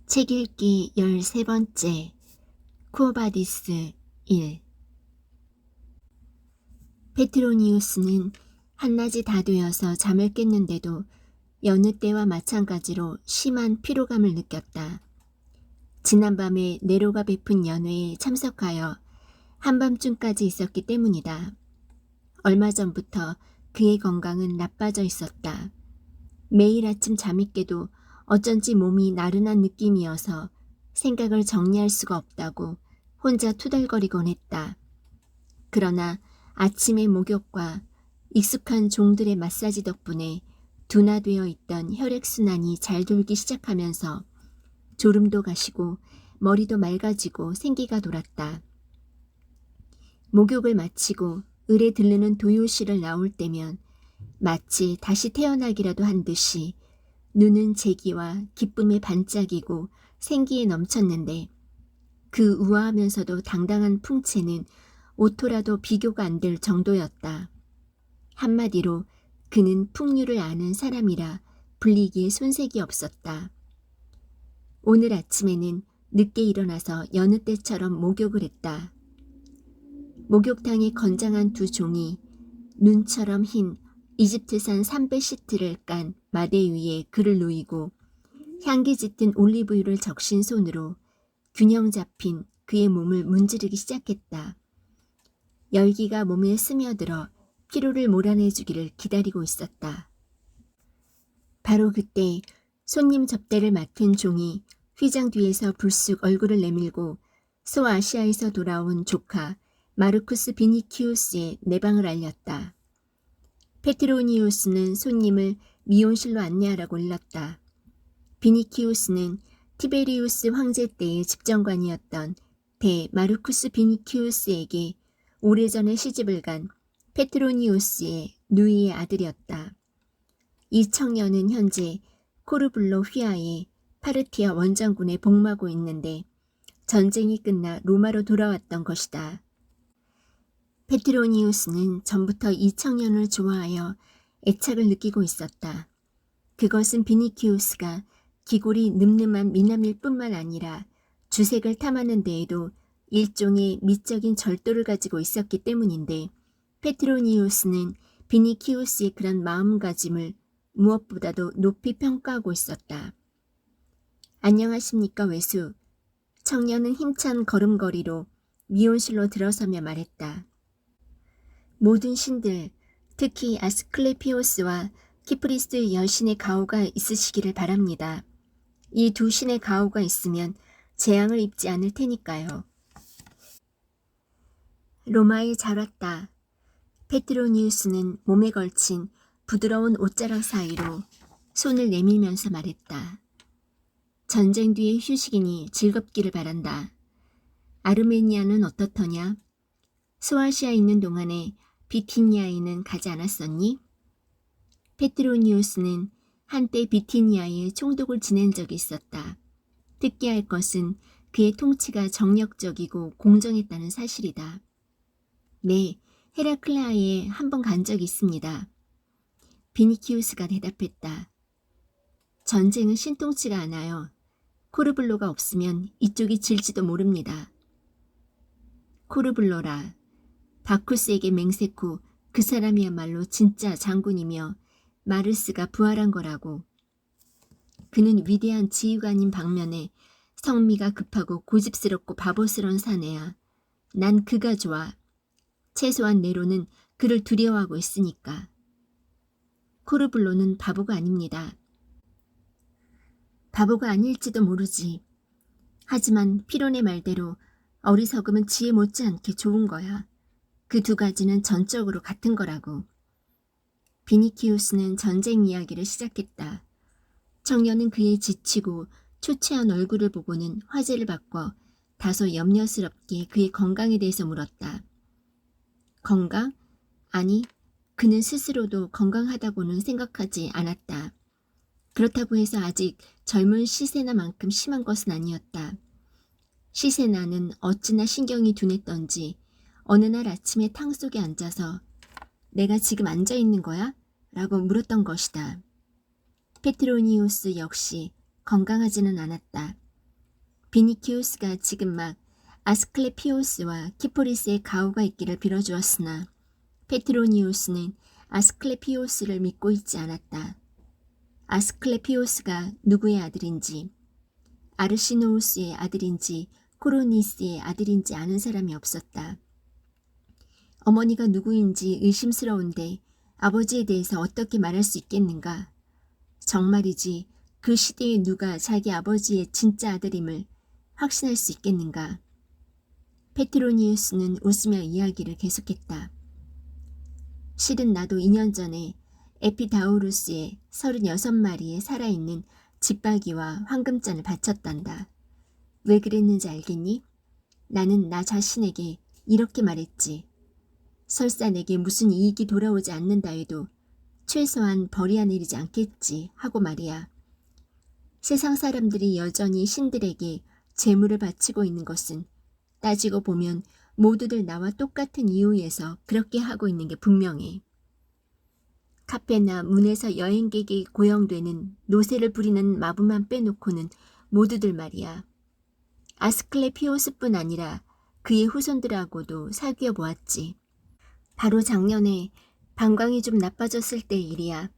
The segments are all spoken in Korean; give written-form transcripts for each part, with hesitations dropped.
책 읽기 13번째 쿠오바디스 1. 페트로니우스는 한낮이 다 되어서 잠을 깼는데도 여느 때와 마찬가지로 심한 피로감을 느꼈다. 지난밤에 네로가 베푼 연회에 참석하여 한밤중까지 있었기 때문이다. 얼마 전부터 그의 건강은 나빠져 있었다. 매일 아침 잠이 깨도 어쩐지 몸이 나른한 느낌이어서 생각을 정리할 수가 없다고 혼자 투덜거리곤 했다. 그러나 아침의 목욕과 익숙한 종들의 마사지 덕분에 둔화되어 있던 혈액순환이 잘 돌기 시작하면서 졸음도 가시고 머리도 맑아지고 생기가 돌았다. 목욕을 마치고 을에 들르는 도요실을 나올 때면 마치 다시 태어나기라도 한 듯이 눈은 재기와 기쁨에 반짝이고 생기에 넘쳤는데 그 우아하면서도 당당한 풍채는 오토라도 비교가 안 될 정도였다. 한마디로 그는 풍류를 아는 사람이라 불리기에 손색이 없었다. 오늘 아침에는 늦게 일어나서 여느 때처럼 목욕을 했다. 목욕탕의 건장한 두 종이 눈처럼 흰 이집트산 삼배 시트를 깐 마대 위에 그를 놓이고 향기 짙은 올리브유를 적신 손으로 균형 잡힌 그의 몸을 문지르기 시작했다. 열기가 몸에 스며들어 피로를 몰아내주기를 기다리고 있었다. 바로 그때 손님 접대를 맡은 종이 휘장 뒤에서 불쑥 얼굴을 내밀고 소아시아에서 돌아온 조카 마르쿠스 비니키우스의 내방을 알렸다. 페트로니우스는 손님을 미온실로 안내하라고 일렀다. 비니키우스는 티베리우스 황제 때의 집정관이었던 대 마르쿠스 비니키우스에게 오래전에 시집을 간 페트로니우스의 누이의 아들이었다. 이 청년은 현재 코르블로 휘하의 파르티아 원정군에 복무하고 있는데 전쟁이 끝나 로마로 돌아왔던 것이다. 페트로니우스는 전부터 이 청년을 좋아하여 애착을 느끼고 있었다. 그것은 비니키우스가 기골이 늠름한 미남일 뿐만 아니라 주색을 탐하는 데에도 일종의 미적인 절도를 가지고 있었기 때문인데 페트로니우스는 비니키우스의 그런 마음가짐을 무엇보다도 높이 평가하고 있었다. 안녕하십니까 외수. 청년은 힘찬 걸음걸이로 미온실로 들어서며 말했다. 모든 신들, 특히 아스클레피오스와 키프리스 여신의 가호가 있으시기를 바랍니다. 이 두 신의 가호가 있으면 재앙을 입지 않을 테니까요. 로마에 잘 왔다. 페트로니우스는 몸에 걸친 부드러운 옷자락 사이로 손을 내밀면서 말했다. 전쟁 뒤의 휴식이니 즐겁기를 바란다. 아르메니아는 어떻더냐? 소아시아에 있는 동안에 비티니아에는 가지 않았었니? 페트로니우스는 한때 비티니아에 총독을 지낸 적이 있었다. 특기할 것은 그의 통치가 정력적이고 공정했다는 사실이다. 네, 헤라클레아에 한 번 간 적이 있습니다. 비니키우스가 대답했다. 전쟁은 신통치가 않아요. 코르블로가 없으면 이쪽이 질지도 모릅니다. 코르블로라. 바쿠스에게 맹세코 그 사람이야말로 진짜 장군이며 마르스가 부활한 거라고. 그는 위대한 지휘관인 방면에 성미가 급하고 고집스럽고 바보스러운 사내야. 난 그가 좋아. 최소한 네로는 그를 두려워하고 있으니까. 코르블로는 바보가 아닙니다. 바보가 아닐지도 모르지. 하지만 피론의 말대로 어리석음은 지혜 못지않게 좋은 거야. 그 두 가지는 전적으로 같은 거라고. 비니키우스는 전쟁 이야기를 시작했다. 청년은 그의 지치고 초췌한 얼굴을 보고는 화제를 바꿔 다소 염려스럽게 그의 건강에 대해서 물었다. 건강? 아니, 그는 스스로도 건강하다고는 생각하지 않았다. 그렇다고 해서 아직 젊은 시세나만큼 심한 것은 아니었다. 시세나는 어찌나 신경이 둔했던지 어느 날 아침에 탕 속에 앉아서 내가 지금 앉아있는 거야? 라고 물었던 것이다. 페트로니우스 역시 건강하지는 않았다. 비니키우스가 지금 막 아스클레피오스와 키포리스의 가호가 있기를 빌어주었으나 페트로니우스는 아스클레피오스를 믿고 있지 않았다. 아스클레피오스가 누구의 아들인지, 아르시노우스의 아들인지 코로니스의 아들인지 아는 사람이 없었다. 어머니가 누구인지 의심스러운데 아버지에 대해서 어떻게 말할 수 있겠는가? 정말이지 그 시대에 누가 자기 아버지의 진짜 아들임을 확신할 수 있겠는가? 페트로니우스는 웃으며 이야기를 계속했다. 실은 나도 2년 전에 에피다우루스의 36마리의 살아있는 집박이와 황금잔을 바쳤단다. 왜 그랬는지 알겠니? 나는 나 자신에게 이렇게 말했지. 설사 내게 무슨 이익이 돌아오지 않는다 해도 최소한 벌이야 내리지 않겠지 하고 말이야. 세상 사람들이 여전히 신들에게 재물을 바치고 있는 것은 따지고 보면 모두들 나와 똑같은 이유에서 그렇게 하고 있는 게 분명해. 카페나 문에서 여행객이 고용되는 노새를 부리는 마부만 빼놓고는 모두들 말이야. 아스클레피오스뿐 아니라 그의 후손들하고도 사귀어 보았지. 바로 작년에 방광이 좀 나빠졌을 때의 일이야.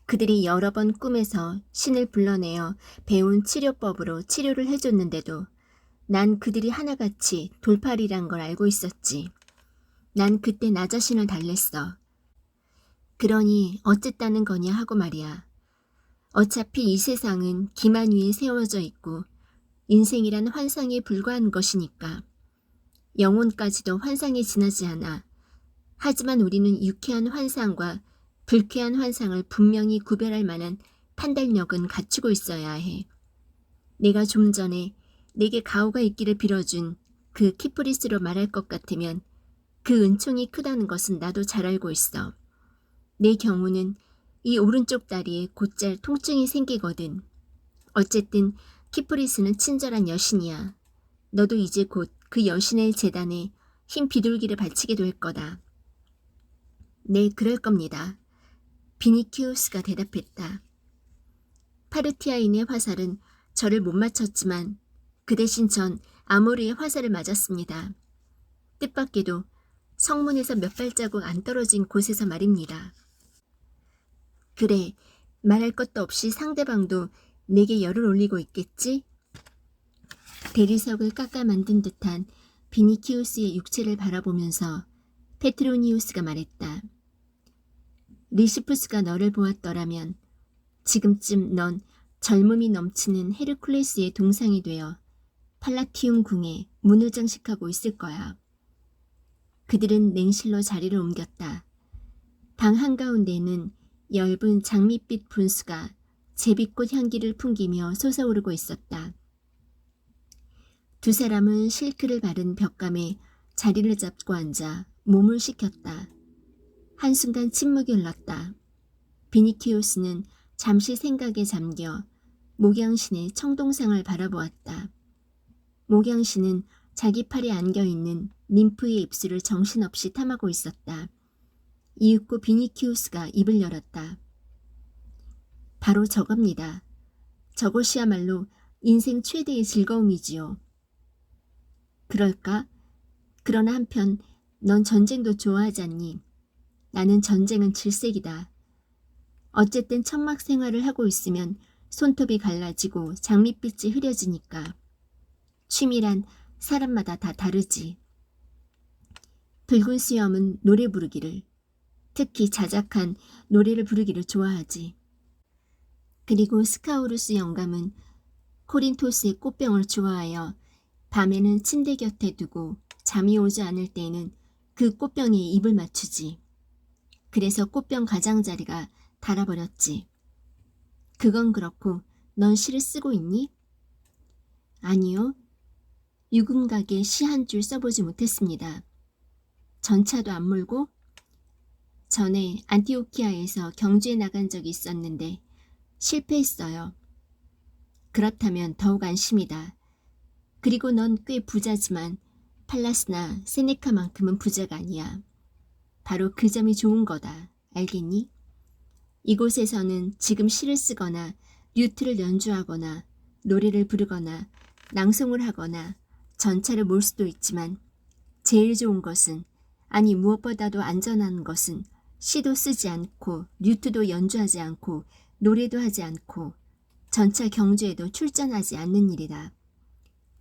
그들이 여러 번 꿈에서 신을 불러내어 배운 치료법으로 치료를 해줬는데도 난 그들이 하나같이 돌팔이란 걸 알고 있었지. 난 그때 나 자신을 달랬어. 그러니 어쨌다는 거냐 하고 말이야. 어차피 이 세상은 기만 위에 세워져 있고 인생이란 환상에 불과한 것이니까. 영혼까지도 환상에 지나지 않아. 하지만 우리는 유쾌한 환상과 불쾌한 환상을 분명히 구별할 만한 판단력은 갖추고 있어야 해. 내가 좀 전에 내게 가호가 있기를 빌어준 그 키프리스로 말할 것 같으면 그 은총이 크다는 것은 나도 잘 알고 있어. 내 경우는 이 오른쪽 다리에 곧잘 통증이 생기거든. 어쨌든 키프리스는 친절한 여신이야. 너도 이제 곧 그 여신의 재단에 흰 비둘기를 바치게 될 거다. 네, 그럴 겁니다. 비니키우스가 대답했다. 파르티아인의 화살은 저를 못 맞췄지만 그 대신 전 아모르의 화살을 맞았습니다. 뜻밖에도 성문에서 몇 발자국 안 떨어진 곳에서 말입니다. 그래, 말할 것도 없이 상대방도 내게 열을 올리고 있겠지? 대리석을 깎아 만든 듯한 비니키우스의 육체를 바라보면서 페트로니우스가 말했다. 리시푸스가 너를 보았더라면 지금쯤 넌 젊음이 넘치는 헤르쿨레스의 동상이 되어 팔라티움 궁에 문을 장식하고 있을 거야. 그들은 냉실로 자리를 옮겼다. 방 한가운데에는 엷은 장밋빛 분수가 제비꽃 향기를 풍기며 솟아오르고 있었다. 두 사람은 실크를 바른 벽감에 자리를 잡고 앉아 몸을 식혔다. 한순간 침묵이 흘렀다. 비니키우스는 잠시 생각에 잠겨 목양신의 청동상을 바라보았다. 목양신은 자기 팔에 안겨있는 ним프의 입술을 정신없이 탐하고 있었다. 이윽고 비니키우스가 입을 열었다. 바로 저겁니다. 저것이야말로 인생 최대의 즐거움이지요. 그럴까? 그러나 한편 넌 전쟁도 좋아하지 않니? 나는 전쟁은 질색이다. 어쨌든 천막 생활을 하고 있으면 손톱이 갈라지고 장밋빛이 흐려지니까. 취미란 사람마다 다 다르지. 붉은 수염은 노래 부르기를, 특히 자작한 노래를 부르기를 좋아하지. 그리고 스카우루스 영감은 코린토스의 꽃병을 좋아하여 밤에는 침대 곁에 두고 잠이 오지 않을 때에는 그 꽃병에 입을 맞추지. 그래서 꽃병 가장자리가 닳아버렸지. 그건 그렇고 넌 시를 쓰고 있니? 아니요. 유금각에 시 한 줄 써보지 못했습니다. 전차도 안 몰고? 전에 안티오키아에서 경주에 나간 적이 있었는데 실패했어요. 그렇다면 더욱 안심이다. 그리고 넌 꽤 부자지만 팔라스나 세네카만큼은 부자가 아니야. 바로 그 점이 좋은 거다. 알겠니? 이곳에서는 지금 시를 쓰거나 류트를 연주하거나 노래를 부르거나 낭송을 하거나 전차를 몰 수도 있지만 제일 좋은 것은, 아니 무엇보다도 안전한 것은 시도 쓰지 않고 류트도 연주하지 않고 노래도 하지 않고 전차 경주에도 출전하지 않는 일이다.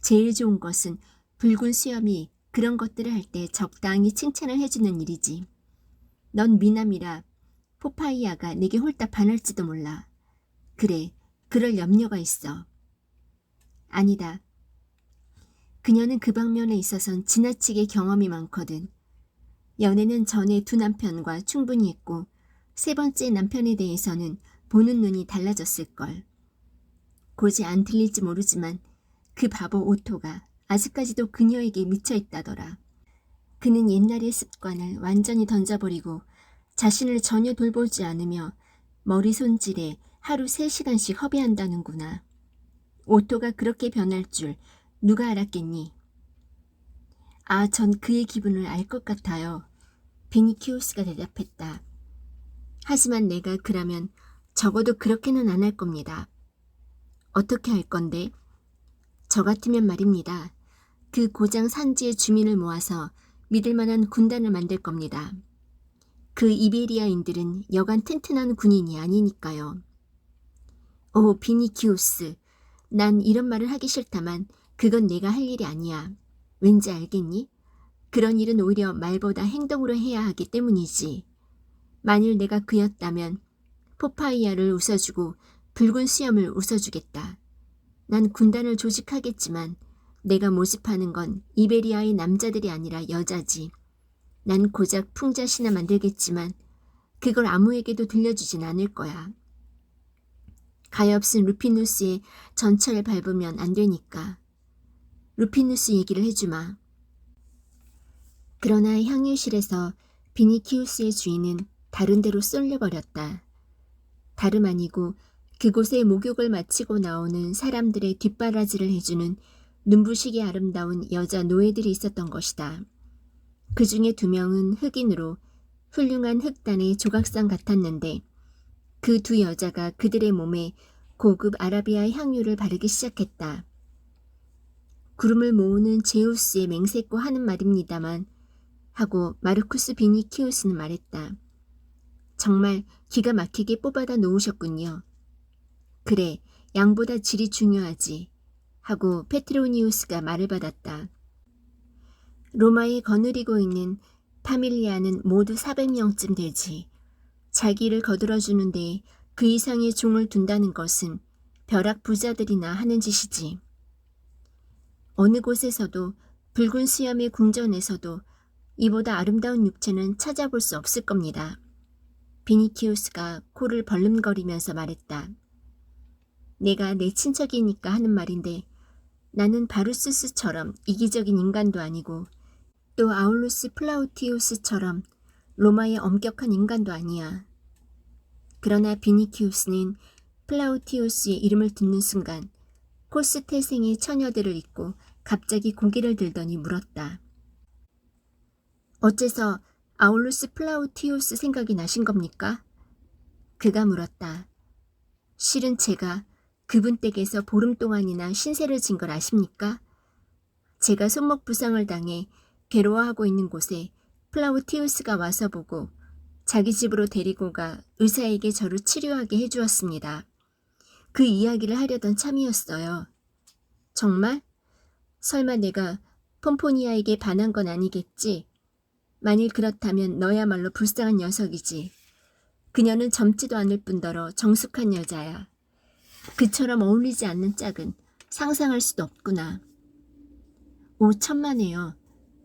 제일 좋은 것은 붉은 수염이 그런 것들을 할 때 적당히 칭찬을 해주는 일이지. 넌 미남이라 포파이아가 내게 홀딱 반할지도 몰라. 그래, 그럴 염려가 있어. 아니다. 그녀는 그 방면에 있어선 지나치게 경험이 많거든. 연애는 전에 두 남편과 충분히 했고 세 번째 남편에 대해서는 보는 눈이 달라졌을걸. 고지 안 들릴지 모르지만 그 바보 오토가 아직까지도 그녀에게 미쳐있다더라. 그는 옛날의 습관을 완전히 던져버리고 자신을 전혀 돌보지 않으며 머리 손질에 하루 3시간씩 허비한다는구나. 오토가 그렇게 변할 줄 누가 알았겠니? 아, 전 그의 기분을 알 것 같아요. 비니키우스가 대답했다. 하지만 내가 그라면 적어도 그렇게는 안 할 겁니다. 어떻게 할 건데? 저 같으면 말입니다. 그 고장 산지의 주민을 모아서 믿을 만한 군단을 만들 겁니다. 그 이베리아인들은 여간 튼튼한 군인이 아니니까요. 오, 비니키우스. 난 이런 말을 하기 싫다만 그건 내가 할 일이 아니야. 왠지 알겠니? 그런 일은 오히려 말보다 행동으로 해야 하기 때문이지. 만일 내가 그였다면 포파이아를 웃어주고 붉은 수염을 웃어주겠다. 난 군단을 조직하겠지만 내가 모집하는 건 이베리아의 남자들이 아니라 여자지. 난 고작 풍자시나 만들겠지만 그걸 아무에게도 들려주진 않을 거야. 가엾은 루피누스의 전철을 밟으면 안 되니까. 루피누스 얘기를 해주마. 그러나 향유실에서 비니키우스의 주인은 다른 데로 쏠려버렸다. 다름 아니고 그곳에 목욕을 마치고 나오는 사람들의 뒷바라지를 해주는 눈부시게 아름다운 여자 노예들이 있었던 것이다. 그 중에 2명은 흑인으로 훌륭한 흑단의 조각상 같았는데 그 2 여자가 그들의 몸에 고급 아라비아 향유를 바르기 시작했다. 구름을 모으는 제우스의 맹세코 하는 말입니다만 하고 마르쿠스 비니키우스는 말했다. 정말 기가 막히게 뽑아다 놓으셨군요. 그래, 양보다 질이 중요하지. 하고 페트로니우스가 말을 받았다. 로마에 거느리고 있는 파밀리아는 모두 400명쯤 되지. 자기를 거들어주는데 그 이상의 종을 둔다는 것은 벼락 부자들이나 하는 짓이지. 어느 곳에서도 붉은 수염의 궁전에서도 이보다 아름다운 육체는 찾아볼 수 없을 겁니다. 비니키우스가 코를 벌름거리면서 말했다. 내가 내 친척이니까 하는 말인데 나는 바루스스처럼 이기적인 인간도 아니고 또 아울루스 플라우티우스처럼 로마의 엄격한 인간도 아니야. 그러나 비니키우스는 플라우티우스의 이름을 듣는 순간 코스 태생의 처녀들을 잊고 갑자기 고개를 들더니 물었다. 어째서 아울루스 플라우티우스 생각이 나신 겁니까? 그가 물었다. 실은 제가 그분 댁에서 보름 동안이나 신세를 진 걸 아십니까? 제가 손목 부상을 당해 괴로워하고 있는 곳에 플라우티우스가 와서 보고 자기 집으로 데리고 가 의사에게 저를 치료하게 해주었습니다. 그 이야기를 하려던 참이었어요. 정말? 설마 내가 폼포니아에게 반한 건 아니겠지? 만일 그렇다면 너야말로 불쌍한 녀석이지. 그녀는 젊지도 않을 뿐더러 정숙한 여자야. 그처럼 어울리지 않는 짝은 상상할 수도 없구나. 오, 천만에요.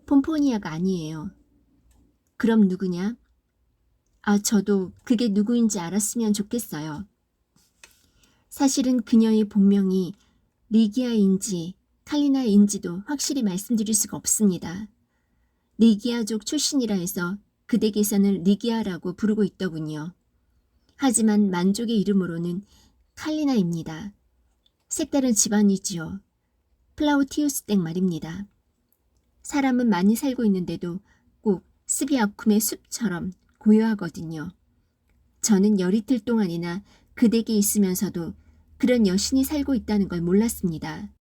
폼포니아가 아니에요. 그럼 누구냐? 아, 저도 그게 누구인지 알았으면 좋겠어요. 사실은 그녀의 본명이 리기아인지 칼리나인지도 확실히 말씀드릴 수가 없습니다. 리기아족 출신이라 해서 그 댁에서는 리기아라고 부르고 있더군요. 하지만 만족의 이름으로는 칼리나입니다. 색다른 집안이지요. 플라우티우스 댁 말입니다. 사람은 많이 살고 있는데도 꼭 스비아쿰의 숲처럼 고요하거든요. 저는 열이틀 동안이나 그 댁에 있으면서도 그런 여신이 살고 있다는 걸 몰랐습니다.